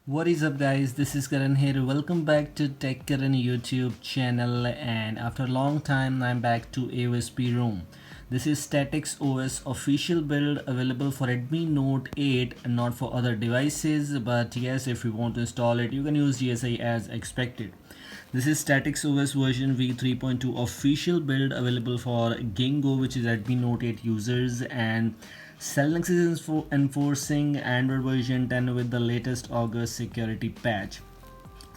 What is up guys, this is Karan here. Welcome back to Tech Karan YouTube channel, and after a long time I'm back to AOSP ROM. This is StatiXOS official build available for Redmi Note 8 and not for other devices, but yes, if you want to install it you can use GSI as expected. This is StatiXOS version v3.2 official build available for Gingo, which is Redmi Note 8 users, and Cellnex is enforcing Android version 10 with the latest August security patch.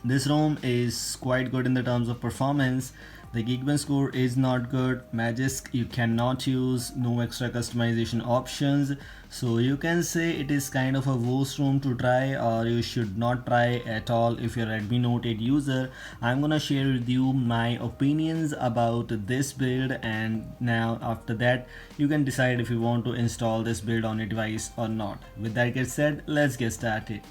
This ROM is quite good in the terms of performance. The Geekbench score is not good. Magisk you cannot use, no extra customization options. So you can say it is kind of a worst ROM to try, or you should not try at all if you're a Redmi Note 8 user. I'm gonna share with you my opinions about this build, and now after that you can decide if you want to install this build on your device or not. With that get said, let's get started.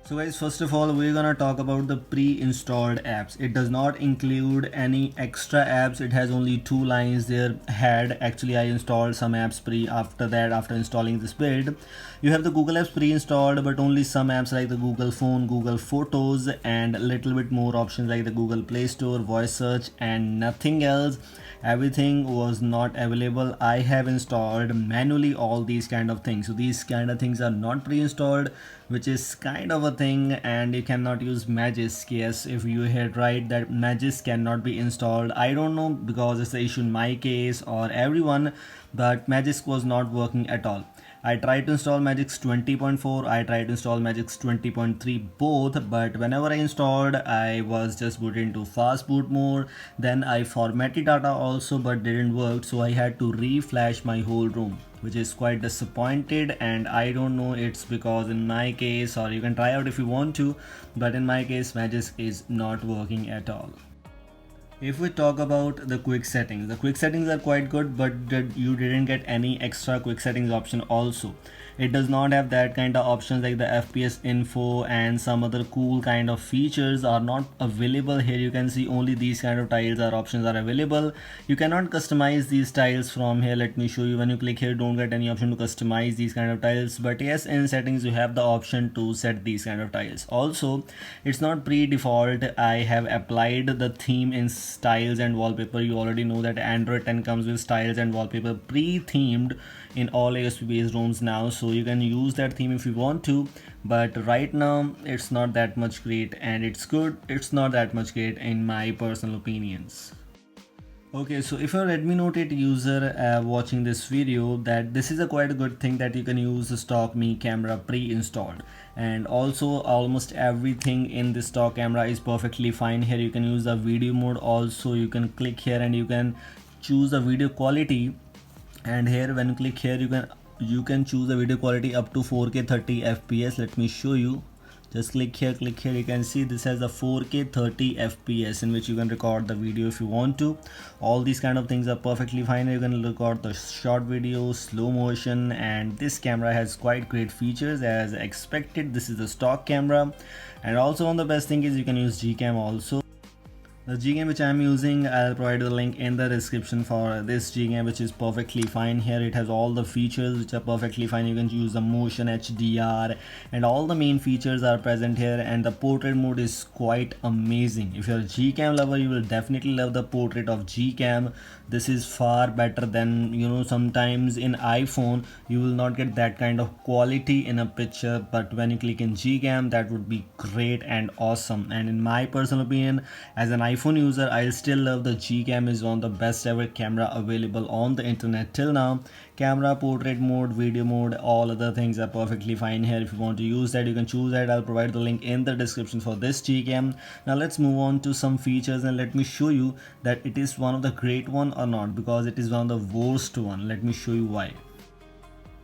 So guys, first of all we're gonna talk about the pre-installed apps. It does not include any extra apps. It has only two lines there. Actually I installed some apps after installing this build. You have the Google apps pre-installed, but only some apps like the Google Phone, Google Photos, and a little bit more options like the Google Play Store, voice search, and nothing else. Everything was not available. I have installed manually all these kind of things, so these kind of things are not pre-installed, which is kind of a thing. And you cannot use Magisk. Yes, if you heard right, that Magisk cannot be installed. I don't know because it's the issue in my case or everyone, but Magisk was not working at all. I tried to install Magix 20.4, I tried to install Magix 20.3 both, but whenever I installed I was just put into Fastboot mode. Then I formatted data also, but didn't work, so I had to reflash my whole room, which is quite disappointed. And I don't know, it's because in my case, or you can try out if you want to, but in my case Magisk is not working at all. If we talk about the quick settings are quite good, but you didn't get any extra quick settings option also. It does not have that kind of options like the FPS info, and some other cool kind of features are not available here. You can see only these kind of tiles or options are available. You cannot customize these tiles from here. Let me show you. When you click here, don't get any option to customize these kind of tiles, but yes, in settings you have the option to set these kind of tiles. Also, it's not pre-default. I have applied the theme in styles and wallpaper. You already know that Android 10 comes with styles and wallpaper pre-themed in all ASP based ROMs now, so you can use that theme if you want to, but right now it's not that much great, and it's not that much great in my personal opinions. Okay, so if you're a Redmi Note 8 user watching this video, that this is a quite a good thing that you can use the stock Mi camera pre-installed, and also almost everything in the stock camera is perfectly fine. Here you can use the video mode also. You can click here and you can choose the video quality, and here when you click here you can choose the video quality up to 4K 30 FPS. Let me show you. Just click here, you can see this has a 4K 30 FPS in which you can record the video if you want to. All these kind of things are perfectly fine. You can record the short video, slow motion, and this camera has quite great features as expected. This is the stock camera, and also one of the best thing is you can use Gcam also. The Gcam which I am using, I'll provide the link in the description for this Gcam, which is perfectly fine. Here it has all the features which are perfectly fine. You can use the motion HDR and all the main features are present here, and the portrait mode is quite amazing. If you're a Gcam lover, you will definitely love the portrait of Gcam. This is far better than, sometimes in iPhone you will not get that kind of quality in a picture, but when you click in Gcam, that would be great and awesome. And in my personal opinion, as an iPhone user, I still love the Gcam. Is one of the best ever camera available on the internet till now. Camera, portrait mode, video mode, all other things are perfectly fine here. If you want to use that, you can choose that. I'll provide the link in the description for this Gcam. Now let's move on to some features, and let me show you that it is one of the great one or not, because it is one of the worst one. Let me show you why.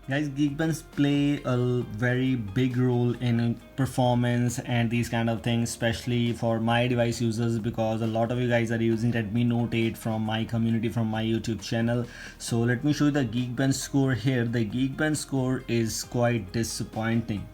Guys, Geekbench play a very big role in performance and these kind of things, especially for my device users, because a lot of you guys are using Redmi Note 8 from my community, from my YouTube channel. So let me show you the Geekbench score here. The Geekbench score is quite disappointing.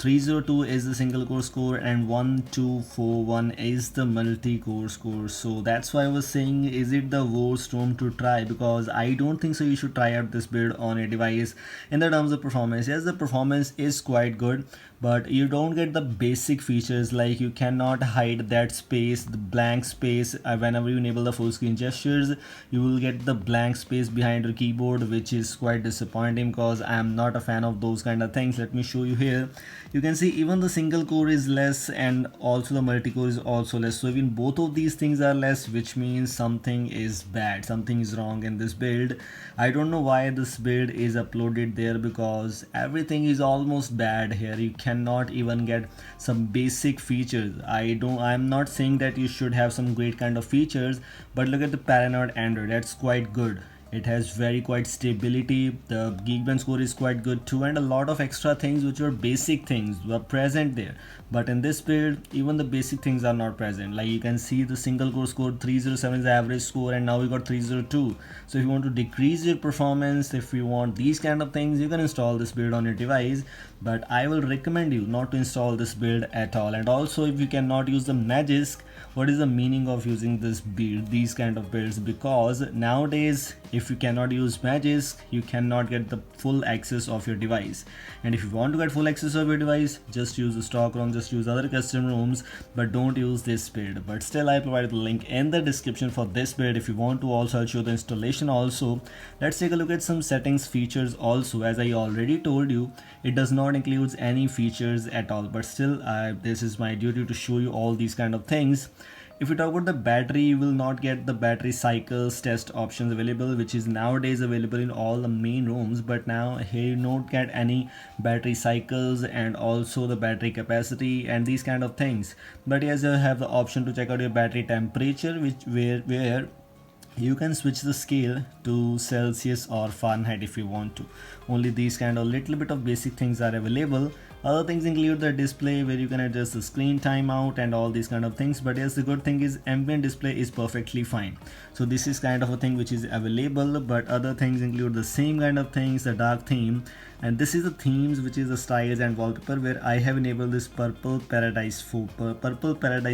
302 is the single core score and 1241 is the multi-core score. So that's why I was saying, is it the worst ROM to try? Because I don't think so you should try out this build on a device in the terms of performance. Yes, the performance is quite good, but you don't get the basic features, like you cannot hide that space, the blank space. Whenever you enable the full screen gestures, you will get the blank space behind your keyboard, which is quite disappointing because I am not a fan of those kind of things. Let me show you here. You can see even the single core is less and also the multi-core is also less. So even both of these things are less, which means something is bad, something is wrong in this build. I don't know why this build is uploaded there, because everything is almost bad here. You cannot even get some basic features. I'm not saying that you should have some great kind of features, but look at the Paranoid Android, that's quite good. It has very quite stability. The Geekbench score is quite good too, and a lot of extra things which were basic things were present there. But in this build, even the basic things are not present. Like you can see the single core score 307 is the average score, and now we got 302. So if you want to decrease your performance, if you want these kind of things, you can install this build on your device. But I will recommend you not to install this build at all. And also, if you cannot use the Magisk, what is the meaning of using this build, these kind of builds? Because nowadays, if you cannot use Magisk, you cannot get the full access of your device. And if you want to get full access of your device, just use the stock ROM, just use other custom ROMs, but don't use this build. But still, I provided the link in the description for this build. If you want to also, I'll show the installation also. Let's take a look at some settings features also. As I already told you, it does not include any features at all, but still this is my duty to show you all these kind of things. If you talk about the battery, you will not get the battery cycles test options available, which is nowadays available in all the main ROMs. But now here you don't get any battery cycles and also the battery capacity and these kind of things. But yes, you have the option to check out your battery temperature, where you can switch the scale to Celsius or Fahrenheit if you want to. Only these kind of little bit of basic things are available. Other things include the display, where you can adjust the screen timeout and all these kind of things. But yes, the good thing is ambient display is perfectly fine. So this is kind of a thing which is available, but other things include the same kind of things, the dark theme. And this is the themes, which is the styles and wallpaper, where I have enabled this purple paradise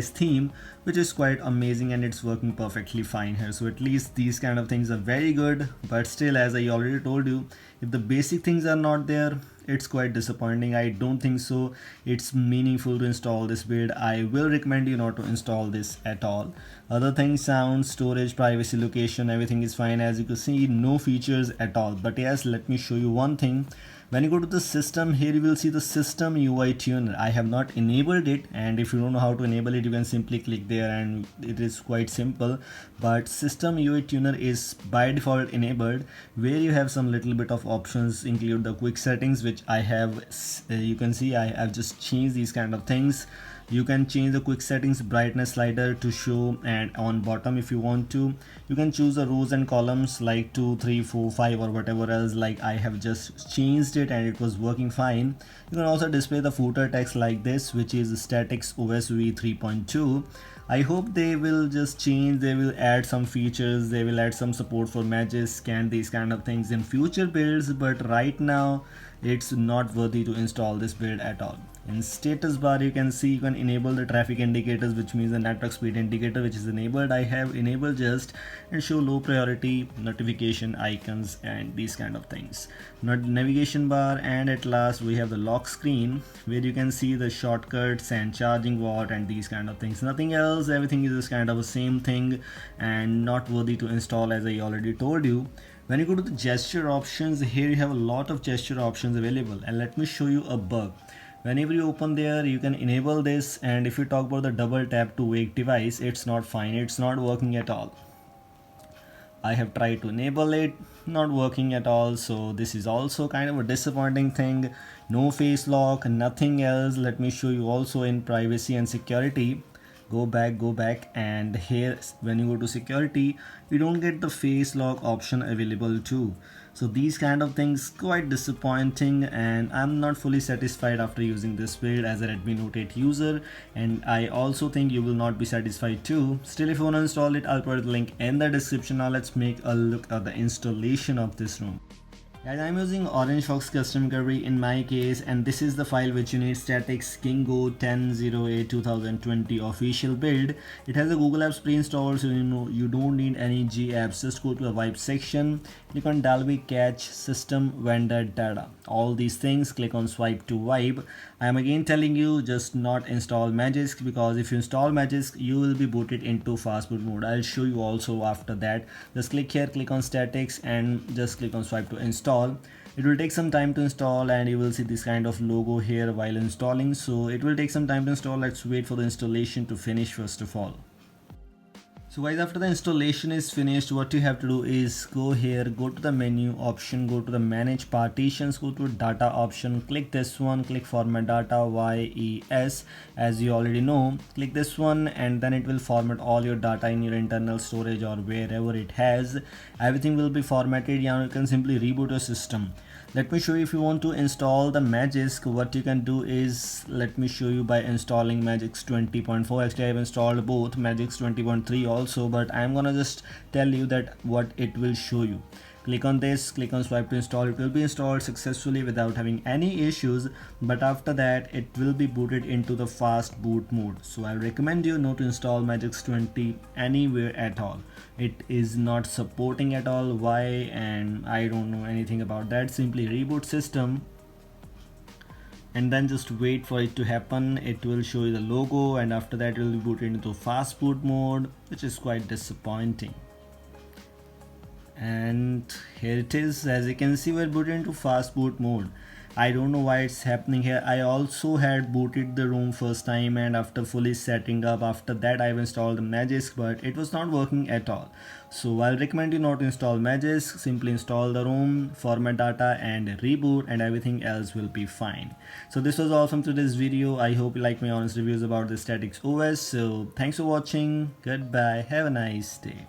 theme, which is quite amazing and it's working perfectly fine here. So at least these kind of things are very good. But still, as I already told you, if the basic things are not there, it's quite disappointing. I don't think so it's meaningful to install this build. I will recommend you not to install this at all. Other things, sound, storage, privacy, location, everything is fine. As you can see, no features at all. But yes, let me show you one thing. When you go to the system, here you will see the system UI tuner. I have not enabled it, and if you don't know how to enable it, you can simply click there and it is quite simple. But system UI tuner is by default enabled, where you have some little bit of options, include the quick settings, which I have. You can see I have just changed these kind of things. You can change the quick settings brightness slider to show, and on bottom, if you want to, you can choose the rows and columns like 2, 3, 4, 5 or whatever else. Like I have just changed it and it was working fine. You can also display the footer text like this, which is StatiXOS v3.2. I hope they will just change, they will add some features, they will add some support for Magisk and these kind of things in future builds, but right now it's not worthy to install this build at all. In status bar, you can see you can enable the traffic indicators, which means the network speed indicator, which is enabled. I have enabled just, and show low priority notification icons and these kind of things. Not navigation bar, and at last we have the lock screen, where you can see the shortcuts and charging watt and these kind of things. Nothing else, everything is just kind of the same thing and not worthy to install, as I already told you. When you go to the gesture options, here you have a lot of gesture options available, and let me show you a bug. Whenever you open there, you can enable this, and if you talk about the double tap to wake device, it's not fine, it's not working at all. I have tried to enable it, not working at all. So this is also kind of a disappointing thing. No face lock, nothing else. Let me show you also in privacy and security. Go back, and here when you go to security, you don't get the face lock option available too. So these kind of things quite disappointing, and I'm not fully satisfied after using this build as a Redmi Note 8 user, and I also think you will not be satisfied too. Still, if you want to install it, I'll put the link in the description. Now let's make a look at the installation of this ROM. Guys, I'm using Orange Fox Custom Query in my case, and this is the file which you need, statix Kingo 1008 2020 official build. It has a Google Apps pre-installed, so you don't need any G apps. Just go to the wipe section, click on Dalby Cache System Vendor Data. All these things, click on swipe to wipe. I am again telling you, just not install Magisk, because if you install Magisk, you will be booted into Fastboot mode. I'll show you also after that. Just click here, click on statix, and just click on swipe to install. It will take some time to install, and you will see this kind of logo here while installing, so it will take some time to install. Let's wait for the installation to finish first of all. So guys, after the installation is finished, what you have to do is go here, go to the menu option, go to the manage partitions, go to data option, click this one, click format data YES, as you already know. Click this one, and then it will format all your data in your internal storage or wherever it has. Everything will be formatted. You can simply reboot your system. Let me show you. If you want to install the Magisk, what you can do is, let me show you by installing Magisk 20.4. Actually, I have installed both Magisk 20.3 also, but I'm gonna just tell you that what it will show you. Click on this, click on swipe to install. It will be installed successfully without having any issues, but after that it will be booted into the fast boot mode. So I recommend you not to install Magisk 20 anywhere at all. It is not supporting at all. Why? And I don't know anything about that. Simply reboot system and then just wait for it to happen. It will show you the logo, and after that it will be booted into fast boot mode, which is quite disappointing. And here it is. As you can see, we're booted into fast boot mode. I don't know why it's happening here. I also had booted the ROM first time, and after fully setting up, after that I've installed the Magisk, but it was not working at all. So I'll recommend you not to install Magisk. Simply install the ROM, format data, and reboot, and everything else will be fine. So this was all from today's video. I hope you like my honest reviews about the StatiXOS. So thanks for watching. Goodbye. Have a nice day.